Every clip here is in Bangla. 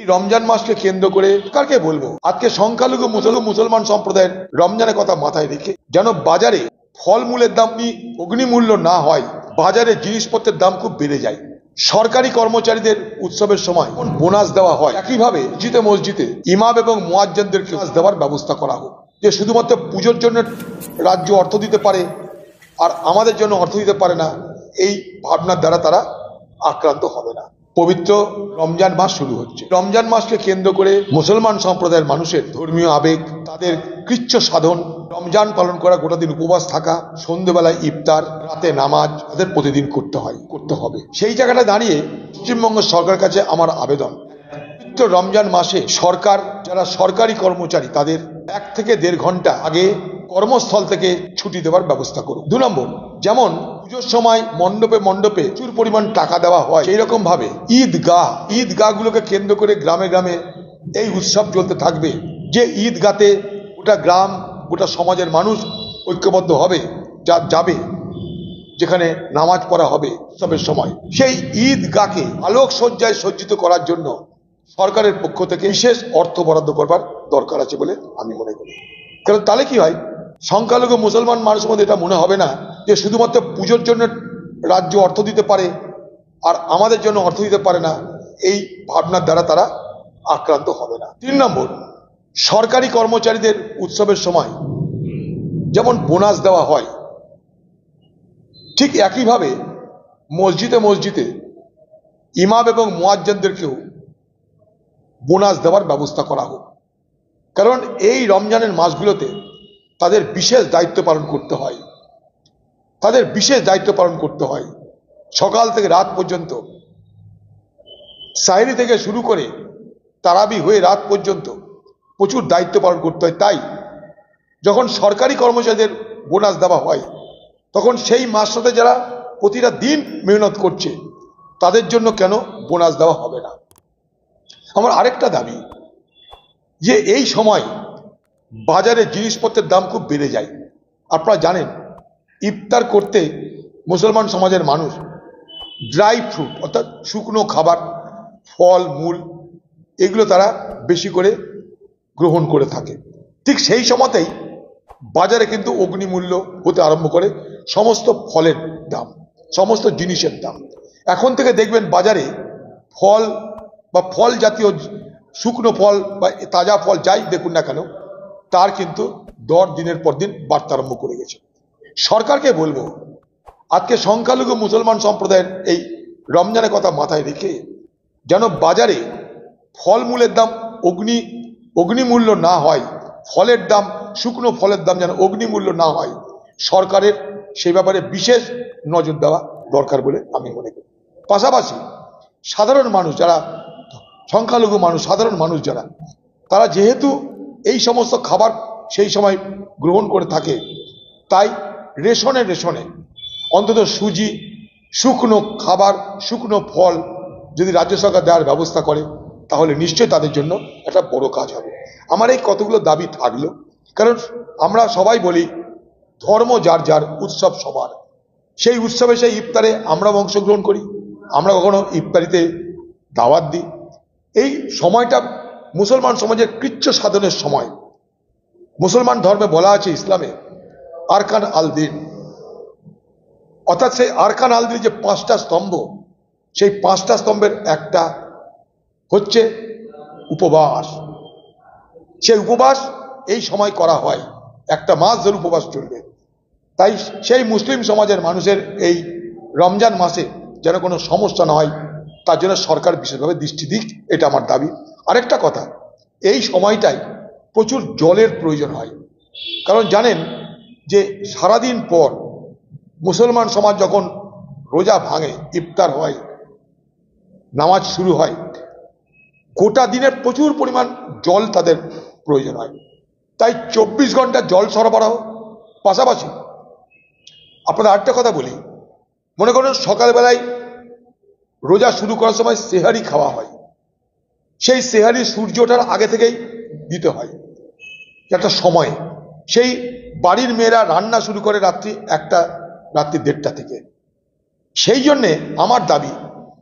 এই রমজান মাসকে কেন্দ্র করে কাকে বলবো, আজকে সংখ্যালঘু মুসলমান সম্প্রদায়ের রমজানের কথা মাথায় রেখে যেন বাজারে ফলমূলের দাম অগ্নিমূল্য না হয়, বাজারে জিনিসপত্রের দাম খুব বেড়ে যায়। সরকারি কর্মচারীদের উৎসবের সময় বোনাস দেওয়া হয়, একইভাবে মসজিদে ইমাম এবং মুয়াজ্জিনদেরকে বোনাস দেওয়ার ব্যবস্থা করা হোক। যে শুধুমাত্র পুজোর জন্য রাজ্য অর্থ দিতে পারে আর আমাদের জন্য অর্থ দিতে পারে না, এই ভাবনার দ্বারা তারা আক্রান্ত হবে না। পবিত্র রমজান মাস শুরু হচ্ছে। রমজান মাসকে কেন্দ্র করে মুসলমান সম্প্রদায়ের মানুষের ধর্মীয় আবেগ, তাদের কৃচ্ছ সাধন, রমজান পালন করা, গোটা দিন উপবাস থাকা, সন্ধ্যেবেলায় ইফতার, রাতে নামাজ তাদের প্রতিদিন করতে হবে। সেই জায়গাটা দাঁড়িয়ে পশ্চিমবঙ্গ সরকারের কাছে আমার আবেদন, পবিত্র রমজান মাসে সরকার যারা সরকারি কর্মচারী তাদের 1 থেকে 1.5 ঘন্টা আগে কর্মস্থল থেকে ছুটি দেওয়ার ব্যবস্থা করুন। 2 নম্বর, যেমন পুজোর সময় মণ্ডপে প্রচুর পরিমাণ টাকা দেওয়া হয়, সেই রকম ভাবে ঈদগাহগুলোকে কেন্দ্র করে গ্রামে গ্রামে এই উৎসব চলতে থাকবে। যে ঈদগাতে গোটা গ্রাম, গোটা সমাজের মানুষ ঐক্যবদ্ধ হবে, যাবে যেখানে নামাজ পড়া হবে উৎসবের সময়, সেই ঈদগাহকে আলোকসজ্জায় সজ্জিত করার জন্য সরকারের পক্ষ থেকে বিশেষ অর্থ বরাদ্দ করবার দরকার আছে বলে আমি মনে করি। কারণ তাহলে কি হয়, সংখ্যালঘু মুসলমান মানুষের মধ্যে এটা মনে হবে না যে শুধুমাত্র পুজোর জন্য রাজ্য অর্থ দিতে পারে আর আমাদের জন্য অর্থ দিতে পারে না, এই ভাবনার দ্বারা তারা আক্রান্ত হবে না। 3 নম্বর, সরকারি কর্মচারীদের উৎসবের সময় যেমন বোনাস দেওয়া হয়, ঠিক একইভাবে মসজিদে ইমাম এবং মুয়াজ্জিনদেরকেও বোনাস দেওয়ার ব্যবস্থা করা হোক। কারণ এই রমজানের মাসগুলোতে তাদের বিশেষ দায়িত্ব পালন করতে হয়। সকাল থেকে রাত পর্যন্ত, সাহেরি থেকে শুরু করে তারাবি হয়ে রাত পর্যন্ত প্রচুর দায়িত্ব পালন করতে হয়। তাই যখন সরকারি কর্মচারীদের বোনাস দেওয়া হয়, তখন সেই মাসটাতে যারা প্রতিটা দিন মেহনত করছে তাদের জন্য কেন বোনাস দেওয়া হবে না। আমার আরেকটা দাবি, যে এই সময় বাজারে জিনিসপত্রের দাম খুব বেড়ে যায়। আপনারা জানেন, ইফতার করতে মুসলমান সমাজের মানুষ ড্রাই ফ্রুট অর্থাৎ শুকনো খাবার, ফল মূল, এগুলো তারা বেশি করে গ্রহণ করে থাকে। ঠিক সেই সময়তেই বাজারে কিন্তু অগ্নিমূল্য হতে আরম্ভ করে সমস্ত ফলের দাম, সমস্ত জিনিসের দাম। এখন থেকে দেখবেন বাজারে ফল বা ফল জাতীয় শুকনো ফল বা তাজা ফল যাই দেখুন না কেন, তার কিন্তু দর দিনের পর দিন বাড়তে আরম্ভ করে গেছে। সরকারকে বলবো, আজকে সংখ্যালঘু মুসলমান সম্প্রদায়ের এই রমজানের কথা মাথায় রেখে যেন বাজারে ফলমূলের দাম অগ্নিমূল্য না হয়, ফলের দাম, শুকনো ফলের দাম যেন অগ্নিমূল্য না হয়, সরকারের সেই ব্যাপারে বিশেষ নজর দেওয়া দরকার বলে আমি মনে করি। পাশাপাশি সাধারণ মানুষ যারা, সংখ্যালঘু মানুষ, সাধারণ মানুষ যারা, তারা যেহেতু এই সমস্ত খাবার সেই সময় গ্রহণ করে থাকে, তাই রেশনে অন্তত সুজি, শুকনো খাবার, শুকনো ফল যদি রাজ্য সরকার দেওয়ার ব্যবস্থা করে, তাহলে নিশ্চয়ই তাদের জন্য একটা বড় কাজ হবে। আমার এই কতগুলো দাবি থাকলো, কারণ আমরা সবাই বলি ধর্ম যার যার, উৎসব সবার। সেই উৎসবে, সেই ইফতারে আমরা অংশগ্রহণ করি, আমরা কখনো ইফতারিতে দাওয়াত দিই। এই সময়টা মুসলমান সমাজের কৃচ্ছ সাধনের সময়। মুসলমান ধর্মে বলা আছে, ইসলামে, আরকান আল দিন, অর্থাৎ সেই আরকান আল দিন যে 5টা স্তম্ভ, সেই 5টা স্তম্ভের একটা হচ্ছে উপবাস। সেই উপবাস এই সময় করা হয়, 1 মাস ধরে উপবাস চলবে। তাই সেই মুসলিম সমাজের মানুষের এই রমজান মাসে যেন কোনো সমস্যা না হয়, তার জন্য সরকার বিশেষভাবে দৃষ্টি দিক, এটা আমার দাবি। আরেকটা কথা, এই সময়টাই প্রচুর জলের প্রয়োজন হয়। কারণ জানেন যে সারাদিন পর মুসলমান সমাজ যখন রোজা ভাঙে, ইফতার হয়, নামাজ শুরু হয়, গোটা দিনের প্রচুর পরিমাণ জল তাদের প্রয়োজন হয়। তাই 24 ঘন্টা জল সরবরাহ। পাশাপাশি আপনাদের আরেকটা কথা বলি, মনে করুন সকালবেলায় রোজা শুরু করার সময় সেহারি খাওয়া হয়, সেই সেহারি সূর্য ওঠার আগে থেকেই দিতে হয় একটা সময়। সেই বাড়ির মেয়েরা রান্না শুরু করে রাত্রি 1টা থেকে। সেই জন্যে আমার দাবি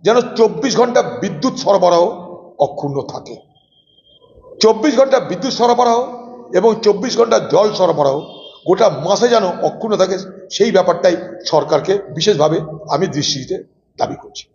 যেন 24 ঘন্টা বিদ্যুৎ সরবরাহ অক্ষুণ্ণ থাকে। 24 ঘন্টা বিদ্যুৎ সরবরাহ এবং 24 ঘন্টা জল সরবরাহ গোটা মাসে যেন অক্ষুণ্ণ থাকে, সেই ব্যাপারটাই সরকারকে বিশেষভাবে আমি দৃষ্টি দিতে দাবি করছি।